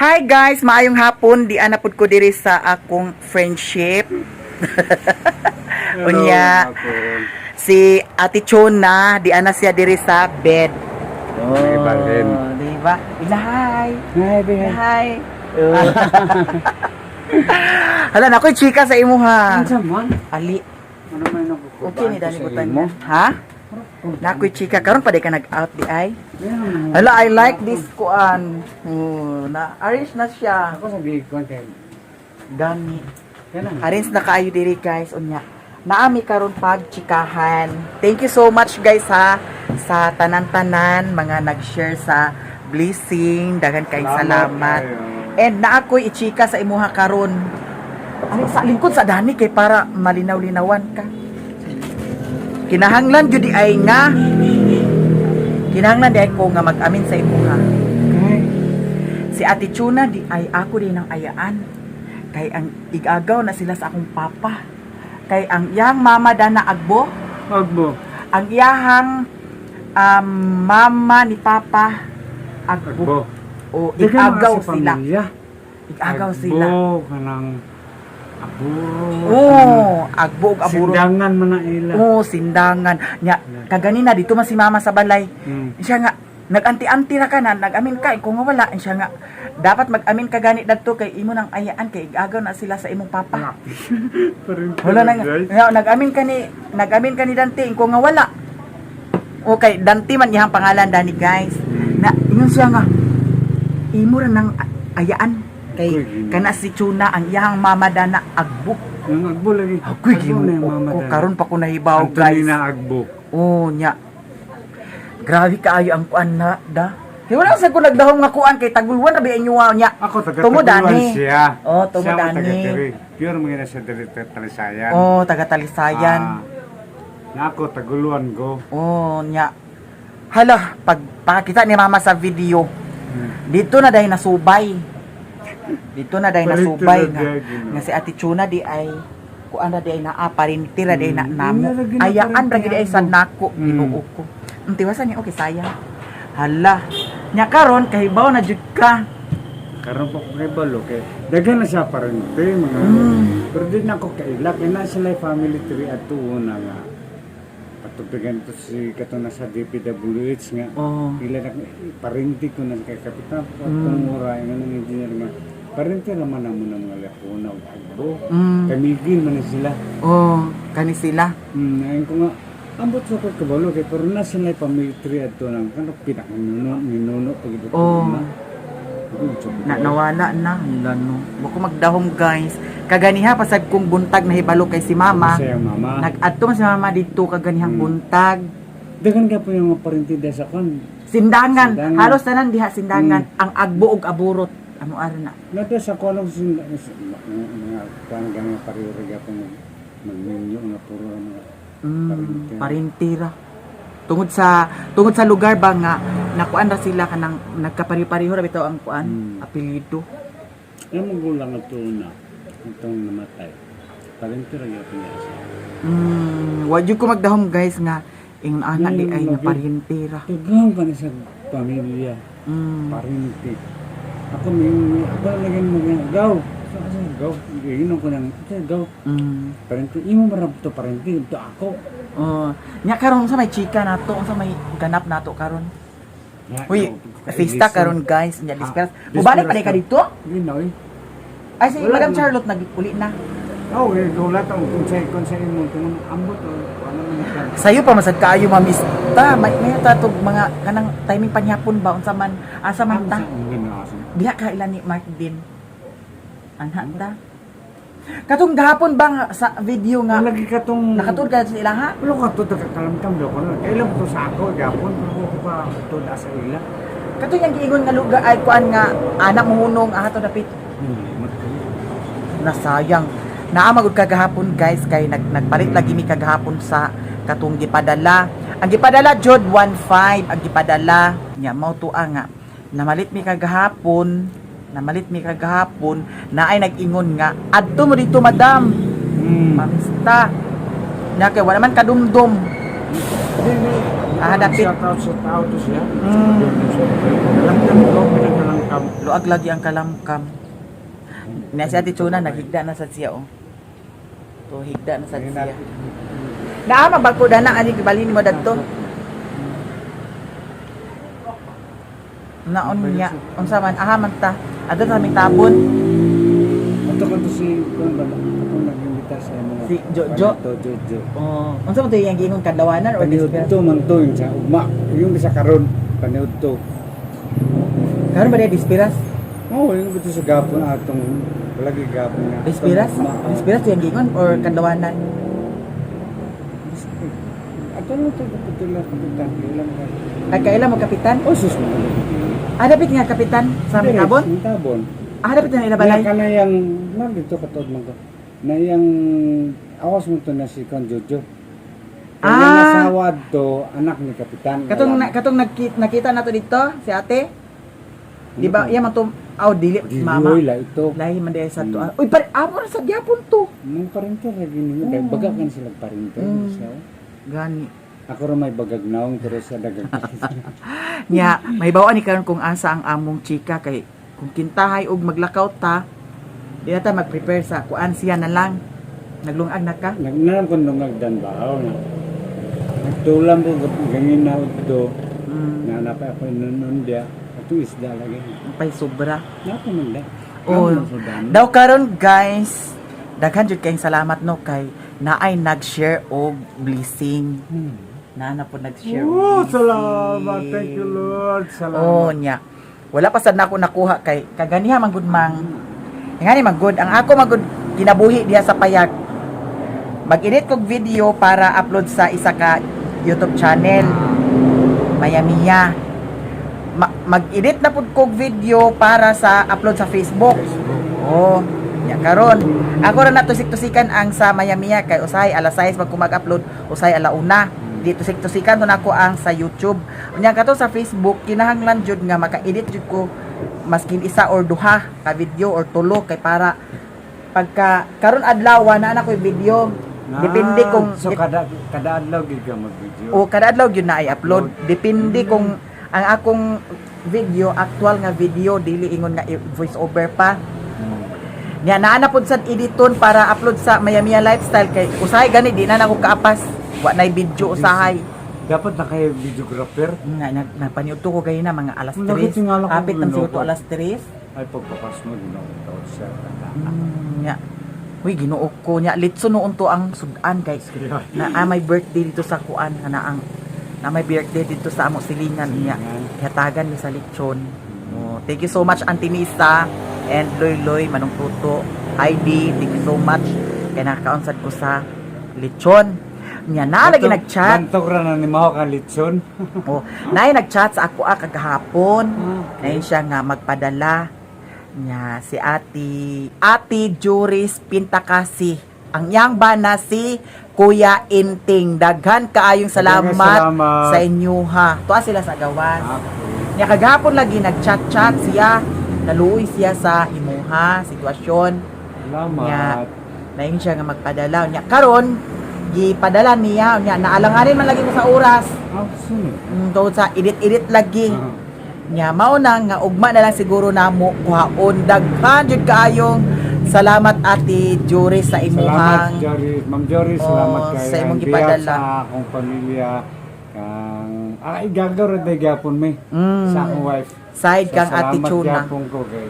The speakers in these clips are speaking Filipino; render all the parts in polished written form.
Hi guys, maayong hapon. Di anapod ko diri sa akong friendship. Unya, si Ate Chona, di ana siya diri sa bed. Di ba? Hi. Hi. Hala na ko'y chika sa imo ha. man? Ali. Ano man nakukuha? Okay ni dali butan mo. Ha? Na ko'y chika karon pa di ka nag-out di ay. Hala, I like this kuan. Na arrange na siya. Ako sabi ko kay Gani. Kanang Arrange na kaayo diri guys unya. Naami karon pag chikahan. Thank you so much guys ha sa tanan-tanan mga nag-share sa blessing. Dagan kay salamat. And na ako'y ichika sa imuha karon. Ano sa lingkod sa dani kay para malinaw-linawan ka. Kinahanglan jud di ay nga. Kinahanglan di ay ko nga mag-amin sa imuha. Si Ate Chona di ay ako din ang ayaan. Kay ang igagaw na sila sa akong papa. Kay ang iyang mama dana agbo. Ang iyahang mama ni papa agbo. O igagaw sila. Igagaw sila. Agbo kanang aburo. Oo, agbo ug aburo. Sindangan man na ila. Oo, sindangan. Nya kaganina dito man si mama sa balay. Siya nga nag-anti-anti ra ka na, nag-amin ka kung nga wala siya nga dapat mag-amin ka gani dagto kay imo nang ayaan kay igagaw na sila sa imong papa. Wala na nga. Nag-amin ka ni Dante kung nga wala. Okay, Dante man iyang pangalan dani guys. Na ingon siya nga imo ra nang ayaan kay kana si Chona ang iyang mama dana agbo. Ang agbo lagi. Ako'y karon pa ko nahibaw guys. Na agbo. Oh, nya. Grabe kaayo ang kuan na da. Kaya wala sa ko nagdahom nga kuan kay tagulwan na ba inyo nya. Ako Tumudani. siya. Oh, tumudani. Pure mga nasa Talisayan. Oh, taga Talisayan. Na ako taguluan ko. Oh, nya. Hala, pag pakita ni mama sa video, dito na dahil nasubay. Dito na dahil nasubay nga si Ate Chona di ay kuan na di ay naaparintira di ay na namo. Ayaan ra gid ay sad nako ginuo ko. Tiwasan niya, okay, sayang. Hala. Nya karon kahibaw na jud ka. Karon pa ko kay balo kay daghan na siya parente mga pero di na ako kaila kay na sila family tree ato na nga patubigan to si kato na sa DPWH nga pila na parente ko na kay kapitan pangura nga nang engineer nga parente naman namo ng mga lepona ug agbo kamigin man sila Kani sila. Ngayon ko nga ambot sa ko kabalo kay pero na sila family tree ato nang kanang minuno pag ito na nawala na lano. Bako magdahom guys. Kaganiha pasad kong buntag na hibalo kay si mama. Nag-adto man si mama dito kaganihang buntag. Dagan ka po yung mga parentida sa kon. Sindangan. Halos tanan diha sindangan. Ang agbo ug aburot. Ano ara na? Nato sa kolong mga panggang pariuriga po magninyo nga puro mga parintira. Tungod sa lugar ba nga nakuan ra sila kanang nagkapari-pareho ra bitaw ang kuan apelyido. Ang magulang ato na itong namatay. Parintira gyapon niya sa. Wa jud ko magdahom guys nga ingon ana di ay nga parintira. Tugang pa ni sa pamilya. Parinti. Ako may lagi mo nga gaw. Gaw, giinom ko nang gaw. Parenti imo marab to parenti to ako. Nya karon sa may chika nato, sa may ganap nato karon. Uy, fiesta karon guys, nya discuss. Mubalik pa ka dito? Ginoy. Ay si Madam Charlotte naguli na. Gulat ang konsay mo kung ambot o ano man. Sayo pa masad kaayo mamista. May tatog mga kanang timing panyapon ba unsa man asa man ta? Diha ka ilan ni Mark din. Anha ta? Katong gahapon bang sa video nga lagi katong nakatuod ka sa ilaha? Wala ka to kalamtam do ko. Kailan to sa ako gahapon ko pa to sa ila. Katong yang giingon nga lugar ay kuan nga anak mohunong ato dapit. Nasayang. Naamagod kagahapon guys kay nagpalit lagi mi kagahapon sa katong gipadala. Ang gipadala jud 15 ang gipadala. Nya mao tuwa nga namalit mi kagahapon na ay nag-ingon nga adto mo dito madam. Mamista. Nya kay wala man kadumdum. Dapit. Shout out to siya. Alam ko pinagalang kalamkam. Luag lagi ang kalamkam. Na si Ate Chona naghigda na sad siya oh. To higda na sad siya. Naama ba ko dana ani balhin mo dadto? Naon niya unsa man aha man ta. Adto sa aming tabon. Ato ko to si kung ba ako nag-imbita sa mga Si Jojo. Jojo. Oh, unsa man to yung gingon kadawanan or Paniud disper? to man to yung sa ugma. Yung bisa karon paniud to. Karon ba day dispiras? Oh, yung beto sa gapon atong lagi gapon nga. Dispiras? Dispiras yung gingon or kadawanan? Ato lang to putula kapitan ilang ka. Ay kailan mo kapitan? Oh, sus mo. Ah, dapat nga kapitan sa aming tabon? Tabon. Ah, dapat na ilabalay. Balay. Kana yang dito katod man ko. Na yang awas mo to na si Kon Jojo. Kaya Ah. asawa to anak ni kapitan. Katong nakita nato dito si ate. Di ba? Iya man to dili mama. Mama. Dili ito. Lahi man day sa to. Uy, pare amo na sa gyapon to. Nung parinter lagi ninyo. Dahil bagag kan sila parinter. So, Gani. ako rin may bagag naong pero sa dagang. Nya, may bawaan ni karon kung asa ang among chika kay kung kintahay og maglakaw ta. Di na ta mag-prepare sa kuan siya na lang. Naglungag na ka. Nagnaram ko nung nagdanbaw na. Nagtulang ko gangin na ito. Mm, Na napay ako nun dia. Ito isda lagi. pay sobra. Napa man da. Oh, daw karon guys, daghan jud kayong salamat no kay naay nag-share og blessing. Na po nag-share. Oh, og salamat. blessing. Thank you, Lord. Salamat. Oh, nya. Wala pa sad nako nakuha kay kaganiha man gud mang. Ngani man gud ang ako magud kinabuhi diha sa payag. Mag-edit kog video para upload sa isa ka YouTube channel. Mayamiya. Mag-edit na pud kog video para sa upload sa Facebook. Oh, nya karon. Ako ra na tusik-tusikan ang sa Mayamiya kay usahay alas 6 pag mag-upload, usahay ala una. Di tusik-tusikan to nako ang sa YouTube. Unya kato sa Facebook kinahanglan jud nga maka-edit jud ko maskin isa or duha ka video or tulo kay para pagka karon adlaw na ako video. Depende kung so kada adlaw gid ka mag-video. o kada adlaw gyud na i-upload. Depende kung ang akong video actual nga video dili ingon nga voice over pa. Nya naa na pud sad editon para upload sa Mayamiya Lifestyle kay usahay gani di na nako kaapas. Wa nay video usahay. Dapat na kay videographer. Nga nagpaniud ko gay na mga alas Bakit 3. tingala ko Kapit ng ginoo siguro ko? alas 3. Ay pagpapas mo ginawa sa Nya. Uy ginuo ko nya litso noon to ang sudan guys. Na may birthday dito sa kuan na may birthday dito sa amo silingan niya. Hatagan ni sa lechon. Oh, thank you so much Auntie Nisa and Loy Manong Tuto. Heidi, thank you so much. Kaya nakakaunsad ko sa lechon. Nya na lagi nag-chat. Bantok ra na ni Maho ka litson. Oh, nay nag-chat sa ako kagahapon. Nay siya nga magpadala nya si Ate Juris Pintakasi. Ang yang ba na si Kuya Inting. Daghan kaayong salamat salamat. sa inyo ha. Tuwa sila sa gawas. Okay. Nya kagahapon lagi nag-chat-chat siya. Naluoy siya sa imuha sitwasyon. Salamat. Nain siya nga magpadala. Nya karon gipadala niya nya naalanganin man lagi ko sa oras. Tungod sa edit lagi. Nya mao na nga ugma na lang siguro namo kuhaon daghan jud kaayong salamat Ate Jory sa Salamat imuhang Jory, Ma'am Jory, salamat Oh, kayo. sa imong Ang gipadala. biyak sa akong pamilya. Igagaw rin na gyapon may sa akong wife. side kang Ate Salamat Chuna. gyapon ko kay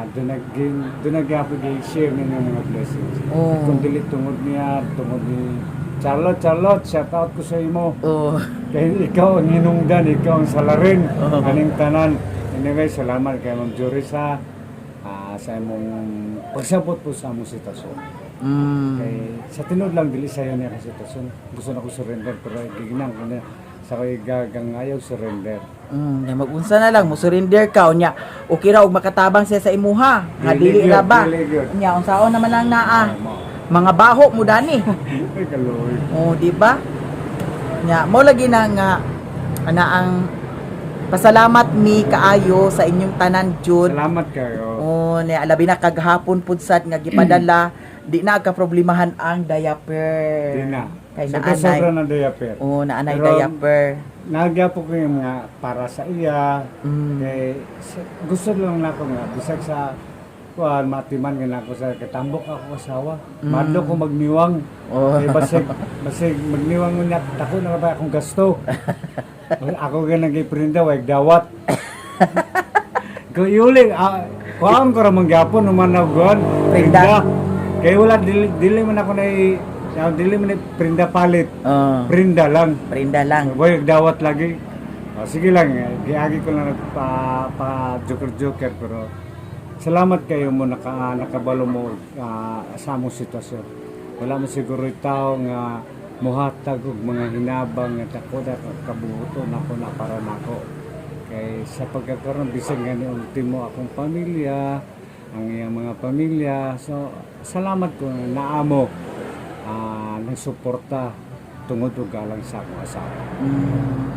doon nagyapon kay share ninyo mga blessings. Oh. Kung dili tungod niya, tungod ni Charlotte, shout out ko sa imo. Oh. Kaya ikaw ang hinungdan, ikaw ang salarin, Oo. kaning tanan. Anyway, salamat kay Ma'am Jory sa imong pagsabot po sa among sitwasyon. Kay sa tinod lang dili sayo niya ka sitwasyon. Gusto na ko surrender pero giginang ko na sa ko'y gagang ayaw surrender. Nya magunsa na lang mo surrender ka nya. Okay ra og makatabang siya sa imuha. Nga dili ra ba? Nya unsaon naman lang naa. Mga baho mo dani. Ay kaloy. Oh, di ba? Nya mo lagi na nga ana ang pasalamat mi kaayo sa inyong tanan jud. Salamat kayo. Oh, nya labi na kaghapon pud sad nga gipadala di na ka problemahan ang diaper. Di na. Kay Sobra naanay. na diaper. Oo, naanay Pero, diaper. Nagyapo ko yung mga para sa iya. Mm. Kay gusto lang na ko nga bisag sa kuan matiman nga ako sa katambok ako asawa. Madlo ko magniwang. Oh. Kay basig magniwang mo niya tako na ba akong gasto. Ako ga nagiprinda wag dawat. Ko yuling kuan ko ra mangyapon naman na kuan Prinda. Kay wala dili man ako dili man prinda palit. Oh, Prinda lang. prinda lang. Boy, dawat lagi. Sige lang, giagi ko lang nagpa-joker-joker pero salamat kayo mo nakabalo mo sa among sitwasyon. Wala mo siguro tao nga muhatag og mga hinabang nga tako da kabuto nako na para nako. Kay sa pagkakaroon bisag nga ni ultimo akong pamilya, ang iyang mga pamilya. So salamat ko na naamo ng suporta tungod og galang sa akong asawa.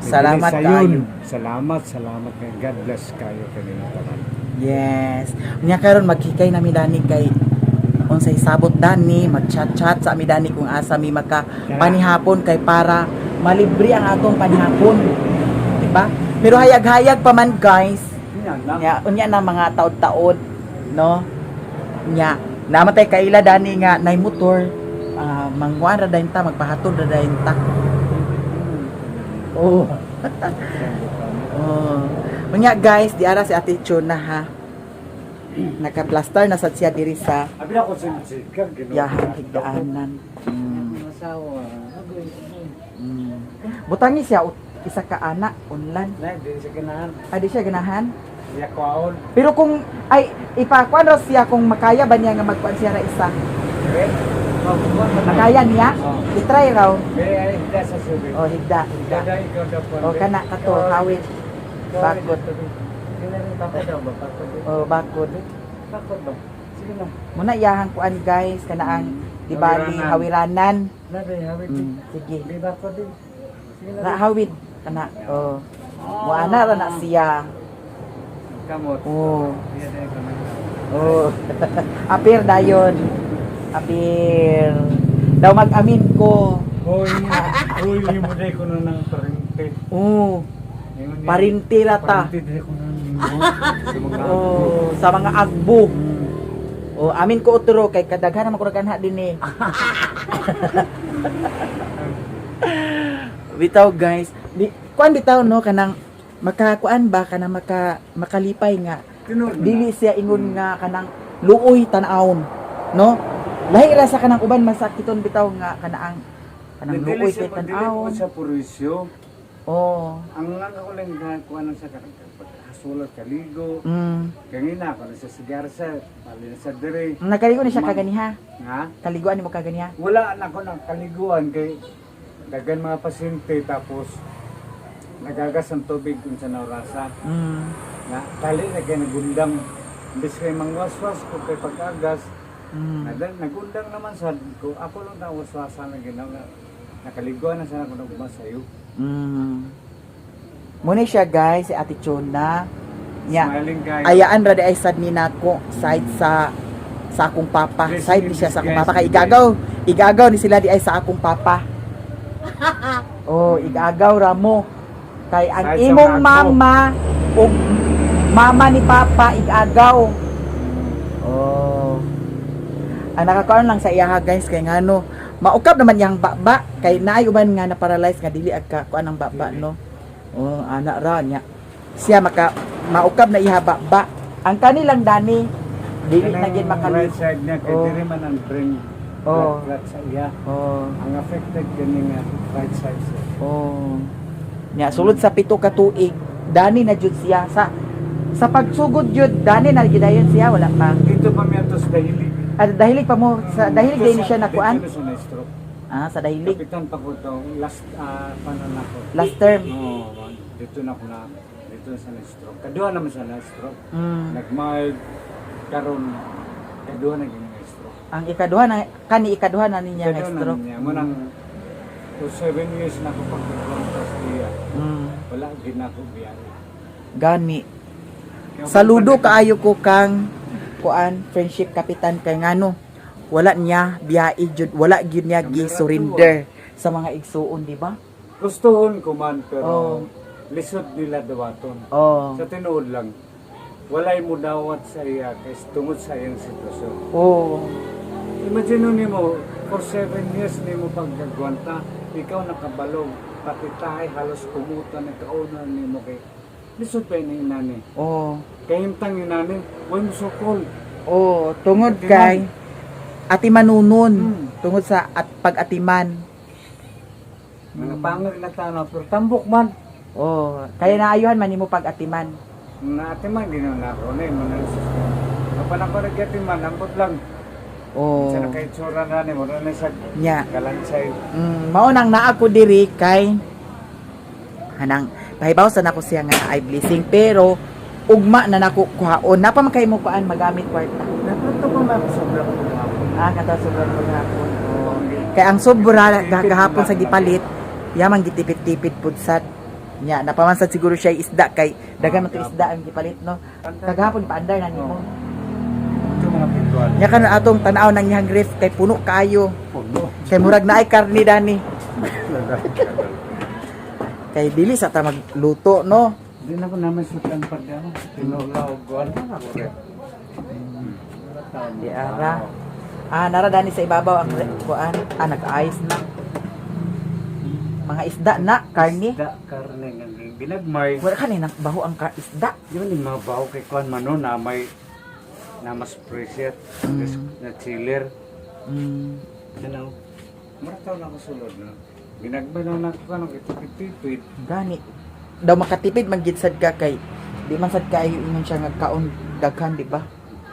Salamat Sayon. kayo. Salamat kay God bless kayo kanino tanan. Yes. Unya karon magkikay na mi dani kay unsay sabot dani mag-chat-chat sa mi dani kung asa mi maka panihapon kay para malibre ang atong panihapon. Di ba? Pero hayag-hayag pa man guys. Unya na mga taod-taod, no? Unya namatay kaila dani nga nay motor. Mangwan ra dayon ta magpahatod ra dayon ta. Oh. Oh. Unya guys, di ara si Ate Chona ha. Naka-plaster na sad siya diri sa Abi ako sinsikan yahang higdaanan. Asawa. Butangi siya isa ka anak unlan. Na di sa ganahan. Adi siya ganahan. Ya kwaon. Pero kung ay ipakuan raw siya kung makaya ba niya nga magkuan siya ra isa. Makaya niya? I-try raw. Ay sa subi. Oh, higda. Dada ikaw dapat. O kana kato hawid. Bakod. Oh, bakod. Bakod ba? Sige na. Muna iyahang kuan guys kanaang di bali hawiranan. Nabi hawid. Sige. Di bakod din. Sige na. Na hawid kana. Oh. Muana ra na siya. Kamot. Oh. Iya dai kamot. Oh. Apir dayon. Apir. Daw mag-amin ko. Hoy, hoy mo dai ko na ng parente. Oh. Parintira ta. Parente dai ko na ng Oh, sa mga agbo. Oh, amin ko utro kay kadaghan naman ko nagkanha din eh. Bitaw guys, kuan bitaw no kanang makakuan ba kanang makalipay nga dili siya ingon nga kanang luoy tan-awon, no? Lahi ra sa kanang uban masakiton bitaw nga kanang luoy kay tan-awon. Sa purisyo. Oh. Ang lang ako lang kuan sa kanang pagkasulat kaligo. Kangina ako na sa sigarsa, pali na sa dire. Nagkaligo ni siya kaganiha. Nga? Kaliguan nimo kaganiha. Wala na ako ng kaliguan kay dagan mga pasyente tapos nagagas ang tubig kung sa naurasa. Na tali na kay nagundang imbes kay mangwaswas ko kay pag-agas. Nagundang naman sa ko. Ako lang na waswasan na ginawa. Nakaliguan na sana ko nagmasayo. Muna siya guys, si Ate Chona. Nya, Smiling guy. ayaan ra di ay sad ni nako side sa akong papa. Please, Side ni siya sa akong guys, papa kay guys. igagaw ni sila di ay sa akong papa. Oh, igagaw ra mo. Kay ang Side sa imong ako. mama ug mama ni papa igagaw. Oh. Ang nakakaon lang sa iyaha guys kay ngano maukap naman yang baba kay naay uban nga na paralyze nga dili agka kuan ang baba no. Oh, anak ra nya. Siya maukap na iha baba. Ang kanilang dani dili na gid Right makaligo. side niya kay Oh. diri man ang brain. Oh. Blood sa iya. Oh. Ang affected kani nga right side siya. Oh. Nya sulod sa 7 ka tuig, dani na jud siya sa pagsugod jud dani na gid ayon siya wala pa. Dito pa mi atos dahili. Dahilig pa mo sa dahilig din siya nakuan. Dito na siya na-stroke. Sa dahilig Kapitan pa ko to last panon ako. last term. Dito na ko na dito na siya na-stroke. Kaduha naman siya na-stroke. Mm. Nag-mild karon kaduha na gyud na-stroke. Ang ikaduha na ikaduha na niya nga Kaduha na stroke. niya. Munang for 7 years na ako pagkukontas niya. Mm. Wala gid na ako biyahe. Gani. Saludo kaayo ko kang kuan friendship kapitan kay ngano wala niya biyahe jud wala gyud niya gi surrender sa mga igsuon, di ba? Gustuhon ko man, pero Oh. lisod nila dawaton. Oh. Sa tinuod lang, walay mo dawat sa iya kay tungod sa iyang sitwasyon. Oh. Imagine nimo, for 7 years nimo paggagwanta, ikaw nakabalog, pati tayo halos kumuta na kaunan nimo kay lisod pa ni inani. Oh. Kay himtang inani, way mo sukol. Oh, tungod Atiman. kay atimanunon, Hmm. tungod sa at pag-atiman. Mga pangit na tanaw, pero tambok man. Oh, kaya naayuhan man nimo pag-atiman. Naatiman, ginaw na ako na yung manalisis ko. Kapag ako nag-atiman, ambot lang. Oh. Sa nakaitsura na ni mo, na sa Nya. kalansay. Mao nang naa ko diri kay hanang pahibaw sa nako siya nga ay blessing pero ugma na nako kuhaon napa man kay mo kuan magamit kwarta. Napunto ko man sobra ko hapon. Kata sobra maghapon. Oh. Kay ang sobra gahapon sa gipalit, yamang gitipid-tipid pud sad. Nya napamansad siguro siya isda kay daghan man to isda ang gipalit no. Kagahapon paandar na nimo. Ito mga pintuan. Nya kan atong tan-aw nang iyang ref kay puno kayo. Pugno. Kay murag naay karni dani. Kay dili sa ta magluto no. Hindi na ko naman sutan pa dyan. Tinulaw ko. Ano na ako rin? Di ara. Nara dani sa ibabaw ang kuan. Nag-ice na. Mga isda na, karni. Isda, karne nga binagmay. Wala ka nang baho ang isda. Yun yung mga baho kay Kwan Mano na may na mas preset na chiller. Ano? Marataw na ako sulod na. Binagmay lang na ako kanong itipid-tipid. Gani. Daw makatipid manggitsad ka kay di man sad kayo ingon siya nga kaon daghan di ba?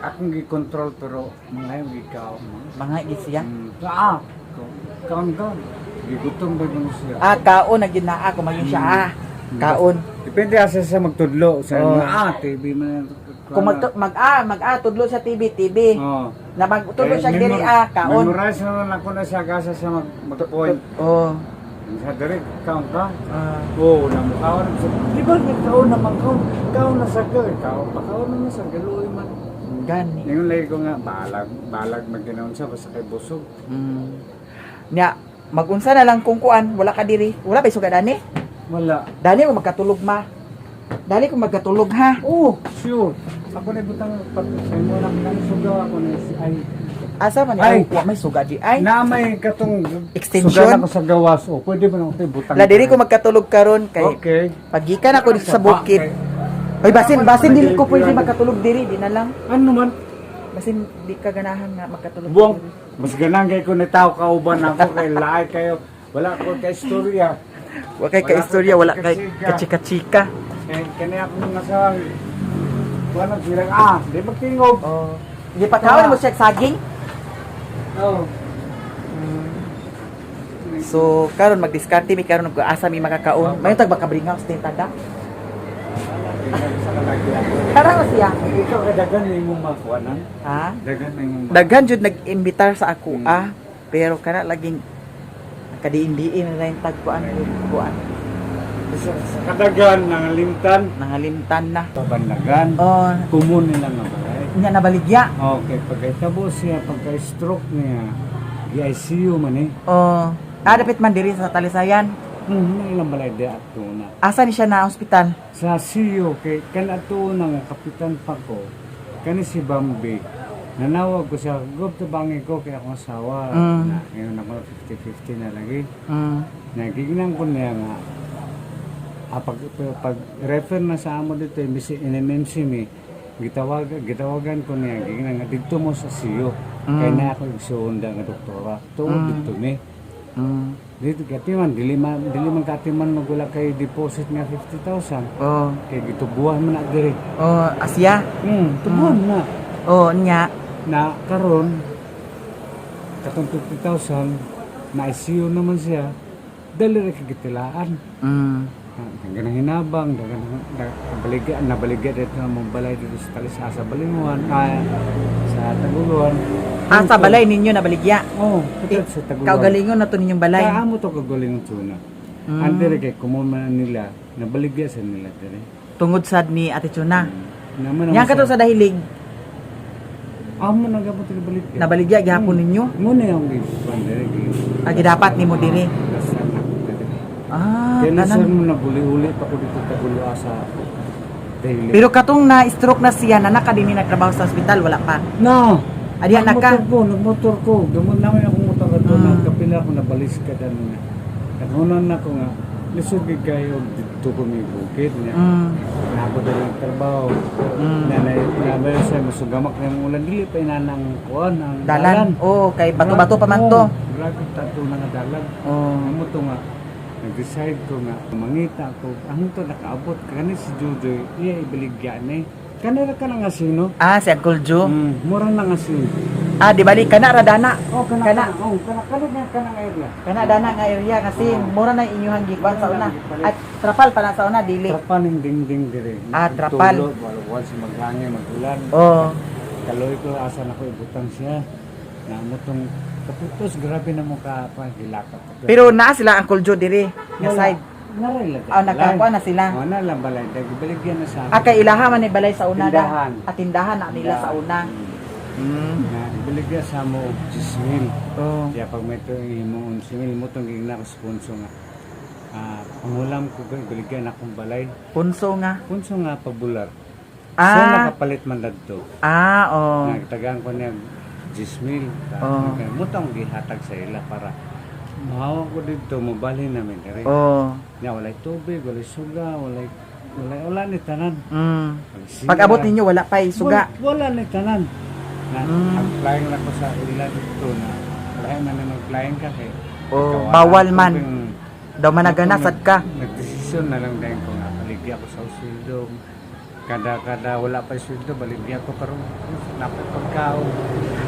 Akong gi-control pero mga yung ikaw. Mga isya. Kaon. Gigutom ba mo siya? Kaon na ginaa ko maging siya. Kaon. Depende asa sa magtudlo sa Oh. TV man. Kung tudlo sa TV. Oh. Na magtudlo siya diri kaon. Memorize na lang ako na siya gasa sa mag-point. Oh. Sa direct, kaon ka? Ah. Oo, namakaon. Di ba nagkaon na magkaon? Kaon na sa gawin. Pakaon na sa galuoy man. Gani. Yung lagi ko nga, balag magkinaon siya basta kay busog. Nya magunsa na lang kung kuan, wala ka diri. Wala ba suga dani? Wala. Dali ko magkatulog ma. Dali ko magkatulog ha. Oo, sure. Ako na butang pag mo lang kang sugaw ako na si ay. Asa man Ay. wa may suga di ay. Na may katong Extension? sugal ako sa gawas. O pwede ba nang butang. La diri ko magkatulog karon kay Okay. pagikan ako dito sa bukid. Ay basin dili ko pwede magkatulog diri, di na lang. Ano man? Basin di ka ganahan nga magkatulog. Buwang, diri. mas ganang kay ko ni tao kauban ako kay laay kayo. Wala ko kay istorya. Wa kay ka istorya, wala kay kachika-chika. Eh, kani ako nasa wala sila di magtingog. Oh. Di pa kaon mo siya saging. Oh. So karon magdiskarte mi karon asa mi makakaon. Mayon tag makabringaw sa tintada. Kara mo siya. Ikaw kadagan na imong makuanan. Ha? Dagan na imong Daghan jud nag-imbitar sa ako pero kana laging kadiin-diin na yung tagpuan kuan sa kadagan ng limtan. nangalimtan na. Pabanlagan. Oh, Kumun nila nga balay. nya nabaligya. Okay, pagkatabo siya, pagka-stroke niya, i-ICU man eh. Oh, dapit man diri sa Talisayan. Ilang balay di ato na. Asa ni siya na ospital? Sa CU, kay kanato na nga kapitan pa ko, kani si Bambi, nanawag ko siya, gupto bangi ko kaya akong asawa. Na, ngayon ako 50-50 na lagi. Nagignan ko niya nga, pag refer na sa amo dito, NMMC mi, gitawagan ko niya, gignan nga, dito mo sa CU. Kaya na ako igsuunda nga doktora. Tuod dito mi. Dito katiman, dili man katiman magula kay deposit nga 50,000. Oh, Kay gitubuhan man na diri. oh, Asya. Tubuhan na. Oh, nya. Na karon katong 50,000 na ICU naman siya. Dali ra kagitilaan. Hanggang nang hinabang, nabaligya dito na mong balay dito sa Talisa sa Balinguan, sa Taguluan. Sa balay ninyo nabaligya. Oo, sa Taguluan. Kaugalingon na to ninyong balay. Kaya amo to kagaling tuna. Andre kay kumuma nila, nabaligya sa nila dire. Tungod sad ni Ate Chuna. Naman Nya kato sa dahilig amo nagabot baligya. nabaligya gihapon ninyo. Muna yung gipan dire. Agi dapat nimo diri. Ah, Kaya tanan. nasan mo na uli pa ko dito tagulua sa daily. Pero katong na-stroke na siya, na nakadini nagtrabaho sa ospital, wala pa. no! Adiyan na ka. Nagmotor ko. Gamon namin akong motor ka doon. Mm. Nagkapila ako nabalis ka doon. Naghunan na ko nga. Lisod kayo dito ko may bukid niya. Na ako dali ng trabaho. Nanay siya masugamak na yung ulan. Dili pa inanang kuhan. Ang Dalan. Oh, kay bato-bato pa man to. Grabe tato na nga dalan. Oh. Ano to nga. Nag-decide ko nga. Mangita ko. Ang to nakaabot. Kani si Jujoy. Iya ibaligyan eh. Kanira ka na nga sino? Ah, si Uncle Joe. Mura na nga sino. Ah, di bali kana ra dana. Oh, kana Kana. kana area. Kana dana nga area kasi mura na inyuhang gikuan sa una. At trapal pa na sa una dili. Trapal ng dingding dire. Ah, trapal. Tulog, waluwan si maghangin, magulan. Oh. Kaloy ko asa na ko ibutang siya. Na mutong kaputos grabe na mo ka pa hilaka. Pero naa sila Uncle Joe diri nga side. Naray lang. Ah, nagkakuha na sila. Oh, na lang balay. Baligyan na sa Ah, kay ilaha man ni balay sa una Tindahan. da. At tindahan na nila sa una. Na ibaligyan sa mo 10,000. Oh. Kaya pag may ito mo 11,000 mo itong gigna ko sponsor nga. Pangulam ko ibaligyan akong balay. Punso nga. Punso nga pabular. Ah. Siya nakapalit man dadto. Ah, oh. Nagtagaan ko niya 10,000. Oh. Mutang gihatag sa ila para mahawa ko dito, mabalhin namin. Kaya Oh. walay tubig, walay suga, wala ni tanan. Walay sira. Pag abot ninyo wala pa suga. Wala ni tanan. Na Mm. applying na ko sa ila dito na wala man na mag-applying ka kay Oh, kawalan bawal ko man. yung- Daw managanasad ka. Nagdesisyon na lang dahil ko nga baligya ko sa sweldo. Kada wala pa sweldo, baligya ko karon napay pagkao.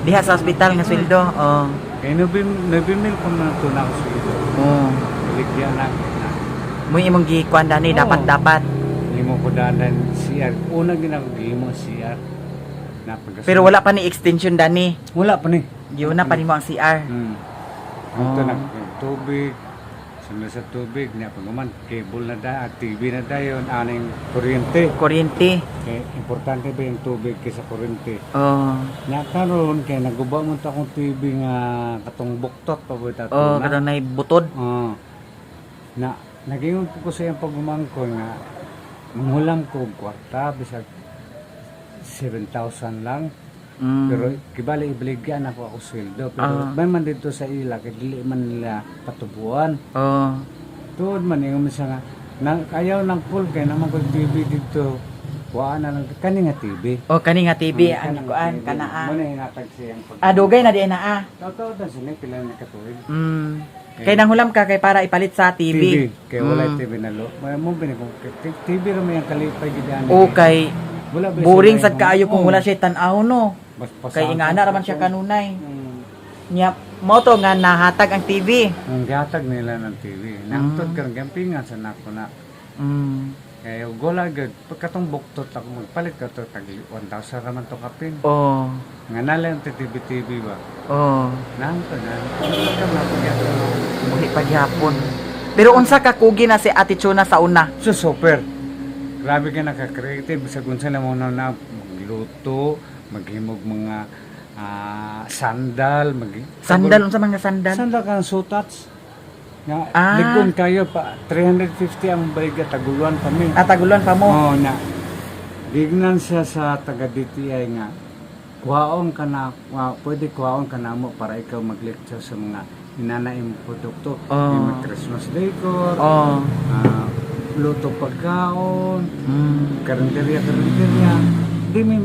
Diha sa ospital nga sweldo. Oh. Kaya nabimil ko na ito na ako sweldo. Oh. Baligya na na. Mo imong gikuan dani Oo. dapat. Limo ko dadan CR. Una ginagawa mo CR. Napagkas. Pero wala pa ni extension dani. Wala pa ni. Giuna na pa nimo ang CR. Ito Oh. na tubig. Sunod sa tubig niya pag cable na da, TV na dayon, aning kuryente. Kuryente. Kaya importante ba yung tubig kaysa kuryente? Oh. Nya karon kay naguba mo ta akong TV nga katong buktot pa ba ta Oh, kada nay butod. Na nagingon ko sa iyang pagumangkon nga manghulam ko og kwarta bisag 7,000 lang. Pero kibali ibaligyan ako sweldo pero may man dito sa ila kay dili man nila patubuan. Oh. Tuod man yung misa nga ayaw ng full kay naman ko TV dito. Kuha na lang kani nga TV. Oh, kani nga TV ang kuan kanaa. Mo na hinatag siyang pag. Ah, dugay na di na ah. Totoo ta sila pila na katuig. Kay nanghulam ka kay para ipalit sa TV. Kay wala TV na lo. Mo bini ko TV ra may ang kalipay gid ani. Okay. Wala ba Boring siya sad kaayo kung wala siya tan-aw no. Mas Kay ingana raman siya kanunay. Mm. Nya mo to nga nahatag ang TV. Ang gatag nila ng TV. Nangtod karang gampingan sa nako na. Kaya gola gud pagkatong buktot ako magpalit ka to tag 1,000 raman to kapin. Oh. Nga nalang TV ba. Oh. Nangto na. Ka na pagyato. Buhi paghapon. Pero unsa ka kugi na si Ate Chona sa una? So super. Grabe ka naka-creative sa kung saan mo na magluto, maghimog mga sandal, Sandal unsa mga sandal? Sandal kang sutats. Nga Ah. ligon kayo pa 350 ang bayga taguluan pa mi. Atagulon pa mo. Oh na. Dignan siya sa taga DTI nga. Kuhaon ka na, pwede kuhaon ka na mo para ikaw mag-lecture sa mga inanaim produkto. Oh. May Christmas decor, Oh. luto pagkaon, karinderya. Di may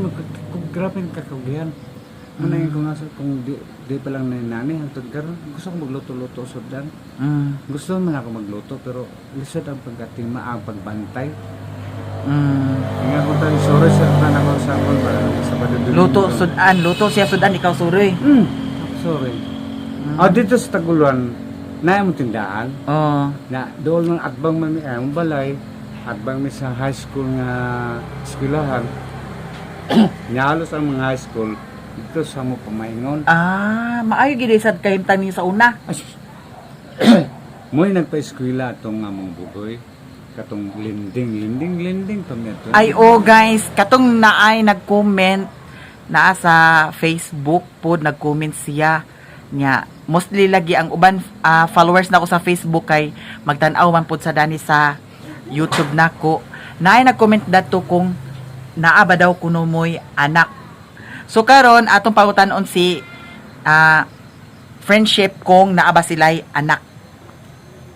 grabe ang kakagihan. Ano yung kung nasa, kung di pa lang nanay, hantod karon gusto ko magluto-luto sudan. Gusto man ako magluto, pero lisod ang pagkatima, ang pagbantay. Nga ko tayo, sorry sir, na ako sa akon para sa padudulong. Luto siya sudan ikaw suroy. Sorry. Dito sa Taguluan, na yung tindahan. Oh. Na doon ng atbang may balay, atbang may sa high school nga eskwelahan. Nyalos ang mga high school dito sa mo pamaingon. Maayo gid sad kahimtang ni sa una. Mo'y nagpa-eskwela atong among bugoy. Katong linding pamito. Ay guys, katong naay nag-comment naa sa Facebook pod nag-comment siya nya mostly lagi ang uban followers nako sa Facebook kay magtan-aw man pud sa dani sa YouTube nako. Naay nag-comment dato kung naa ba daw kuno mo'y anak. So karon atong pangutanon si friendship kung naa ba sila'y anak.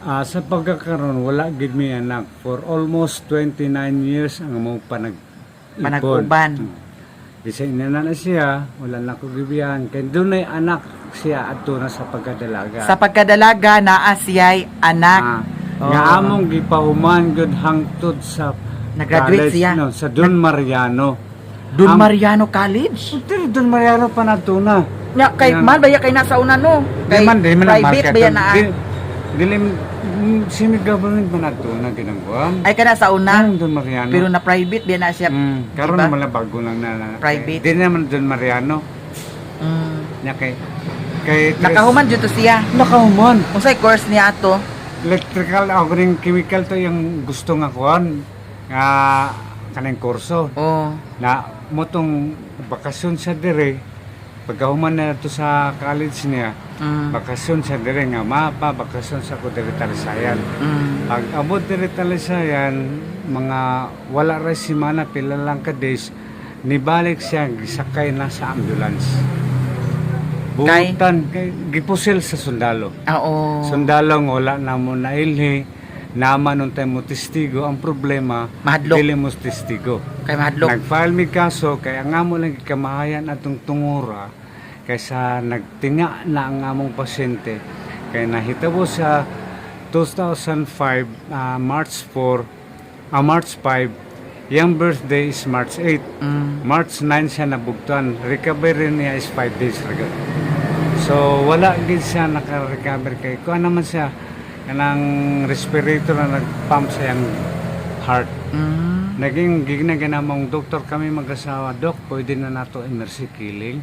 Sa pagkakaroon, wala gid mi anak. For almost 29 years ang mo Panag-uban. Bisa inana na siya, wala na ko gibiyan. Kaya doon ay anak siya ato na sa pagkadalaga. Sa pagkadalaga naa siya'y anak. Nga among gipahuman gud hangtod sa Nag-graduate college, siya. no, sa Don Mariano. Don Mariano College. Pero Don Mariano pa na to na. Nya kay Yan. man baya kay nasa una no. Kay private baya na. Dilim semi-government pa na to na ginangguan. Ay kana sa una. Don Mariano. Pero na private baya na siya. Karon diba? naman lang bago lang na. Private. Di naman Don Mariano. Nya kay Nakahuman jud to siya. nakahuman. Unsay course niya ato? Electrical o ring chemical to yung gusto nga kuan nga kanang kurso Oh. na motong bakasyon sa dire pagkahuman na to sa college niya bakasyon sa dire nga mapa bakasyon sa ko dire Talisayan pag abot dire Talisayan mga wala ra semana pila lang ka days nibalik siya gisakay na sa ambulance buutan kay gipusil sa sundalo. Oo. Sundalo nga wala na mo nailhi, naman nung tayo mo testigo. Ang problema, Mahadlok. dili mo testigo. Kay mahadlok. Nag-file mi kaso, kaya nga mo lang kamahayan atong tungura, kaysa nagtinga na ang among pasyente. Kaya nahitabo sa 2005, March 5, yung birthday is March 8. March 9 siya nabugtuan. Recovery niya is 5 days ago. So, wala din siya naka-recover kay kuha naman siya kanang respirator na nag-pump sa yung heart. Naging ginaganamang doktor kami mag-asawa, Dok, pwede na nato emergency killing.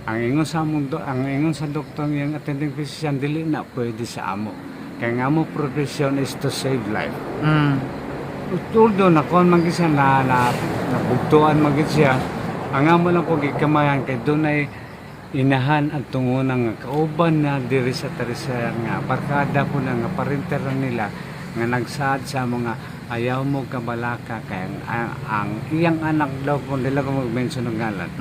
Ang ingon sa doktor yung attending physician, dili na pwede sa amo. Kaya nga mo profession is to save life. Tuldo na kung mag-isa na nabugtuan mag siya, ang amo lang ko gikamayan kay doon ay inahan at tungunang nga kauban na diri sa Tarisayan nga barkada po na nga parinter nila nga nagsaad sa mga ayaw mo kabalaka kay ang iyang anak daw kung nila ko mag-mention ng ngalan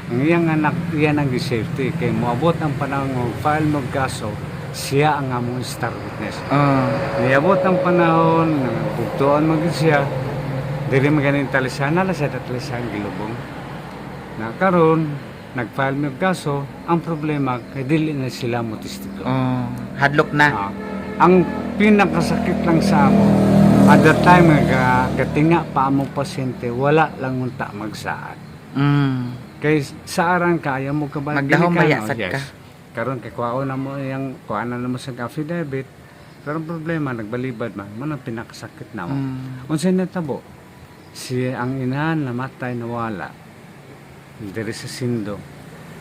ang iyang anak iyan ang safety kay moabot ang panahon nga file mo kaso siya ang among star witness niabot ang panahon nga bugtuan mo siya diri maganing Talisayan na sa Talisayan gilubong na karon nag-file mo kaso, ang problema, kay dili na sila mo testigo. Hadlok na. Ang pinakasakit lang sa amo, at that time, gatinga pa among pasyente, wala lang unta magsaad. Kay sa arang kaya mo ka ba? Magdahong mayasag ka. Karon kay kuha na mo, yung kuha na mo sa affidavit, pero ang problema, nagbalibad man, man ang pinakasakit na mo. Unsay natabo, ang inahan namatay nawala, diri sa Sindo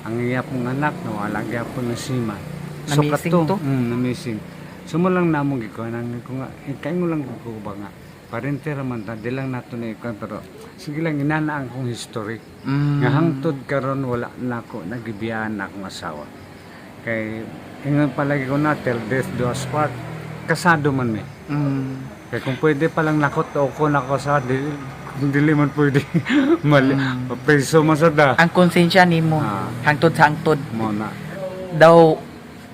ang iyapong anak nawala gyapon na sima Na-missing to? na-missing sumulang namong gikuhanan ko nga kaingo lang ko ba nga parentera man ta di lang nato na ikuan pero sige lang inanaan kong history nga hangtod karon wala nako nagibiyahan na akong asawa kay ingon palagi ko na till death do us part kasado man mi kay kung pwede palang nakot o ko nako sa dili man pwede mali peso masada Ang konsensya nimo hangtod sa hangtod. mo na Daw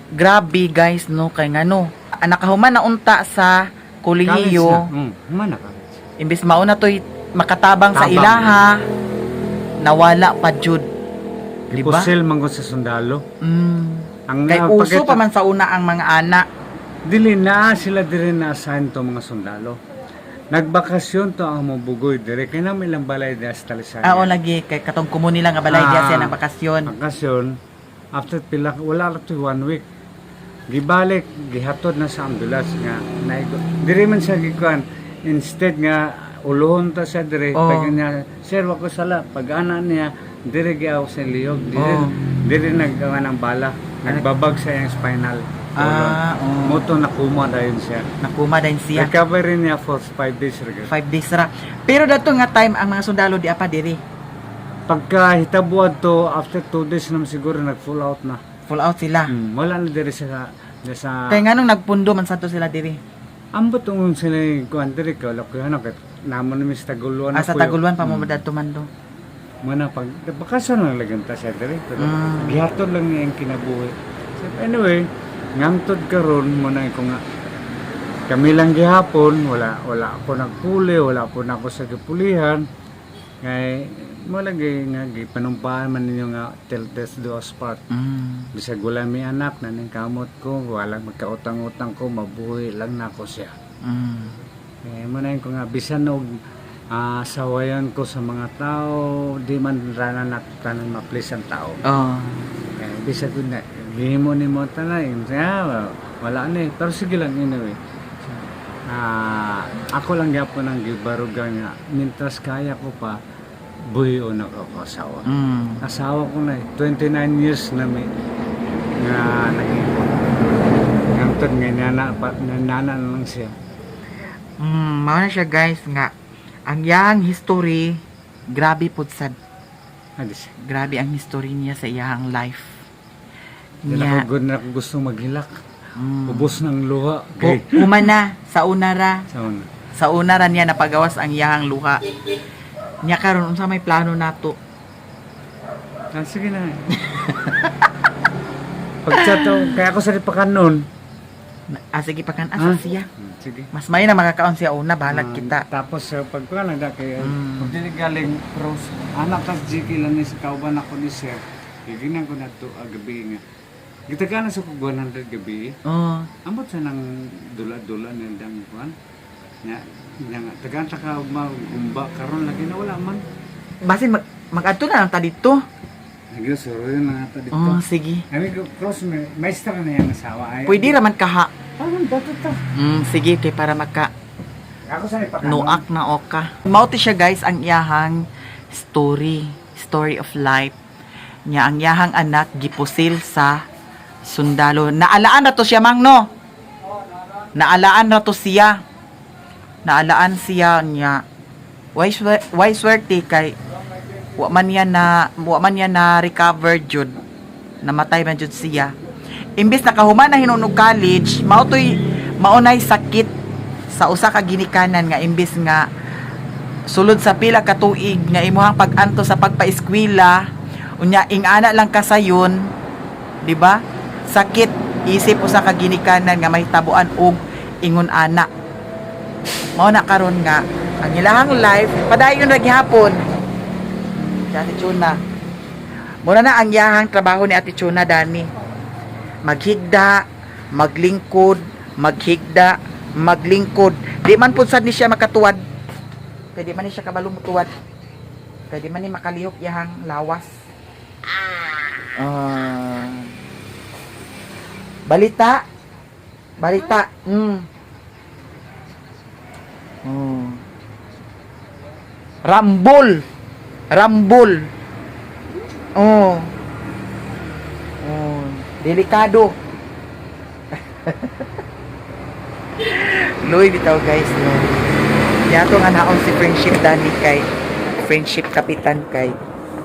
grabe guys no kay ngano. Nakahuman na unta sa kolehiyo. mana ka Imbis mauna to'y makatabang sa Tabang. ilaha, nawala pa jud. Diba? ipusil man ko sa sundalo ang Kay uso pa man sa una ang mga anak. dili na sila diri na assign to mga sundalo nagbakasyon to ang mabugoy dire kay na may lang balay di sa Talisayan Oo lagi kay katong komuni lang nga balay diya siya ng bakasyon. bakasyon after pila wala ra to 1 week gibalik gihatod na sa ambulance nga naigo dire man siya gikuan instead nga ulohon ta sa dire pag niya sir wako sala pag ana niya dire giaw sa liyog dire naggawa ng bala nagbabag sa iyang spinal moto nakuma dayon siya Nakuma din siya. recovery niya for 5 days 5 days ra. Pero dato nga time ang mga sundalo di apa diri. pagka hitabuan to after 2 days naman siguro nag full out na Full out sila. Wala na diri sa Kaya nga nung nagpundo man sa to sila diri. ambot tungong sila kuan diri ka wala ko ano kat namon mi sa Taguluan Sa Taguluan pa mo dadto man do. Mana pag bakasyon lang lagyan ta siya diri. Pero Mm. gihatod lang niya ang kinabuhi. So, anyway, ngamtod karon mo na ko nga kami lang gihapon, wala ako nagpuli, wala po na ako sa kapulihan. Kay mo lagi nga gipanumpahan man ninyo nga till death do us part. Bisag wala mi anak na ning kamot ko, wala magkautang-utang ko, mabuhi lang na ko siya. Eh mo na ko nga bisan og sawayan ko sa mga tao, di man rana naktanan ma-please ang tao. Oh. Eh bisag ko na gihimo ni mo tanay, wala ni, pero sige lang anyway. Ako lang gyapon ang gibarugan nga mintras kaya ko pa buhion ako asawa. Asawa ko na 29 years na may nga nag-ipon. Ngantod nga nana lang siya. Mao na siya guys nga ang yang history grabe pud sad. Adis. Grabe ang history niya sa iyang life. Dala ko good na ako gusto maghilak. Ubos ng luha. Uma na sa una ra. Sauna. Sa una ra niya napagawas ang iyang luha. Nya karon unsa may plano nato? Sige na. Pagchato, kaya ako sa ripakanon. Sige pa kan asa siya. Sige. Mas may na makakaon siya una bahalag kita. Tapos pagkuha na kay pag dili galing pros anak tas GK lang ni sa kauban ako ni sir. Giginan ko na to gabi nga. Gitagana sa kog 100 gabi. Oh. Ambot sa nang dula-dula ng dang kuan. Nya nga tagan ta ka magumba karon lagi na wala man. Basin mag-adto na lang ta dito. Nagusuro yun na ata dito. Oh, sige. Ami ko cross maestra na yung asawa ay. Pwede raman kaha. Parang dato ta. Sige kay para maka Ako sa ipakanon. nuak na oka. Mao siya guys ang iyahang story of life. Nya ang iyahang anak gipusil sa sundalo. Naalaan na to siya mang no. Naalaan na to siya. Naalaan siya niya. Why swerte kay wa man yan na recover jud. Namatay man jud siya. Imbis nakahuman na hinunog college, maunay sakit sa usa ka ginikanan nga imbis nga sulod sa pila ka tuig nga imuhang pag-anto sa pagpa-eskwela unya ingana lang ka sayon, di ba? Sakit isip usa ka ginikanan nga mahitabuan og ingon ana. Mao na karon nga ang ilahang life padayon ra gihapon. Si Ate Chuna. Muna na ang yahang trabaho ni Ate Chuna Dani. Maghigda, maglingkod, maghigda, maglingkod. Di man pud sad ni siya makatuwad. Kaya di man ni siya kabalumutuwad. Kaya di man ni makalihok yahang lawas. Balita. Rambol. Delikado. Loy bitaw guys, no. Yato nga naon si friendship Dani kay friendship kapitan kay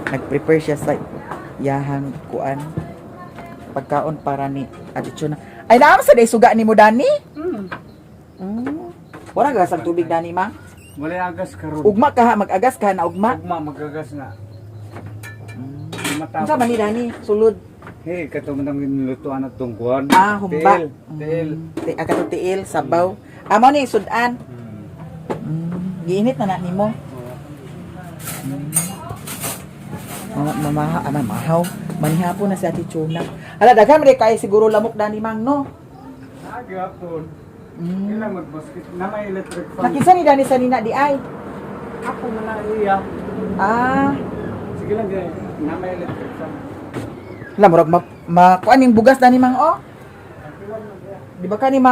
nag-prepare siya sa yahang kuan pagkaon para ni Ate Chuna. Ay naam sa day suga nimo Dani? Wala gas ang tubig Dani ma? Wala agas karon. Ugma ka ha, mag-agas ka na ugma. Magagas na. Unsa man ni Dani? Sulod. Hey, katong nang nilutuan at tungkuan. Humba. Tiil. Akato tiil, sabaw. Amo ni sudan. Giinit na nimo. Mahaw. Manihapon na si Ate Chuna. Hala, daghan man kay siguro lamok Dani mang no. Agapon. Kailang mag-basket na may electric fan. Nakisa ni Dani sa nina di ay. Ako na na iya. Sige lang gaya. Na may electric fan. Hala, murag kuan ning bugas Dani mang oh. Di ba kani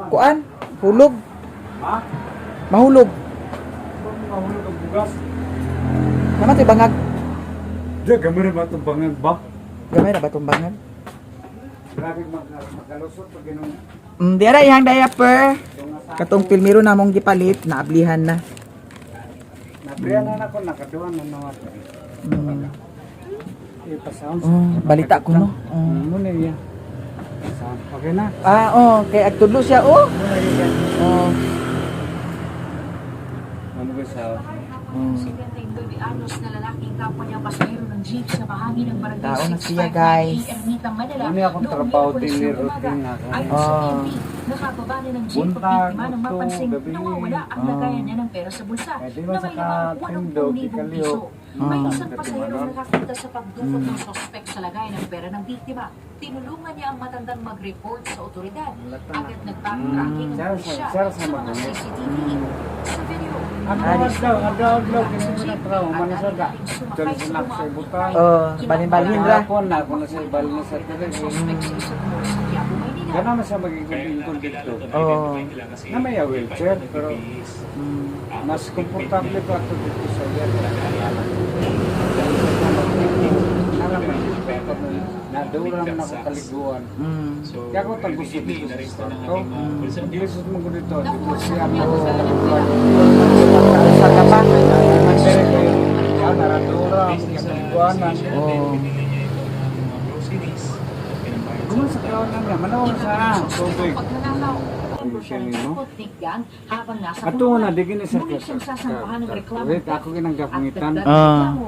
kuan? Hulog. Ha? Mahulog. Mahulog ang bugas. Naman to'y bangag. Di, gamay ba itong bangag ba? Gamay na ba itong bangag? Grabe makalusot pag ganun. Dira yang diaper. Katong pilmiro namong gipalit, naablihan na. Nabriyan na ako, nakaduan na naman. ipasound. balita ko no. Muna iya. Sound. Okay na. Kay agtudlo siya Muna iya. Ano ba sound? 79 anos na lalaking kapwa niyang pasahero ng jeep sa bahagi ng barangay Tao na 659 siya, guys. Ermita, Manila. Ano yung akong noong trabaho Miyerkules din ni ng umaga. routine ako. Ayon sa PNP, nakababa na ng jeep Buntag, ang biktima nang gusto, mapansing gabi. nawawala ang lagayan niya ng pera sa bulsa Pwede na ba may sa lamang katindog, 80,000 ikaliw? piso. May Ah. isang pasahero na nakakita sa pagbukod ng sospek sa lagayan ng pera ng biktima. Tinulungan niya ang matandang mag-report sa otoridad. Agad nag-backtracking ang pulisya Sir, sa mga CCTV. Sa video, Adlaw, kinito na trauma, manasada. Tuloy sa nakasaibutan. balin-balin ra. Hapon na, ako na sa ibali na sa tuloy. suspect sa isang mall sa Quiapo, Maynila. Gano'n na siya magiging lingkod dito. Na may wheelchair, pero mas komportable pa ito dito sa nadurang na ako kaliguan. Kaya ako tagusip dito sa starto. Bilis mo ko dito. Dito siya Sa ka pa. mandere kayo. Kaya naradura ang kaliguanan. Guman sa kawanan niya, manawang sa tubig. Pagnanakaw, Siya nino. Sputnik Gang habang nasa Ato na, di gini sa Ngunit siyang sasampahan ng reklamo Wait, ako ginanggapangitan. at dagdag reklamo,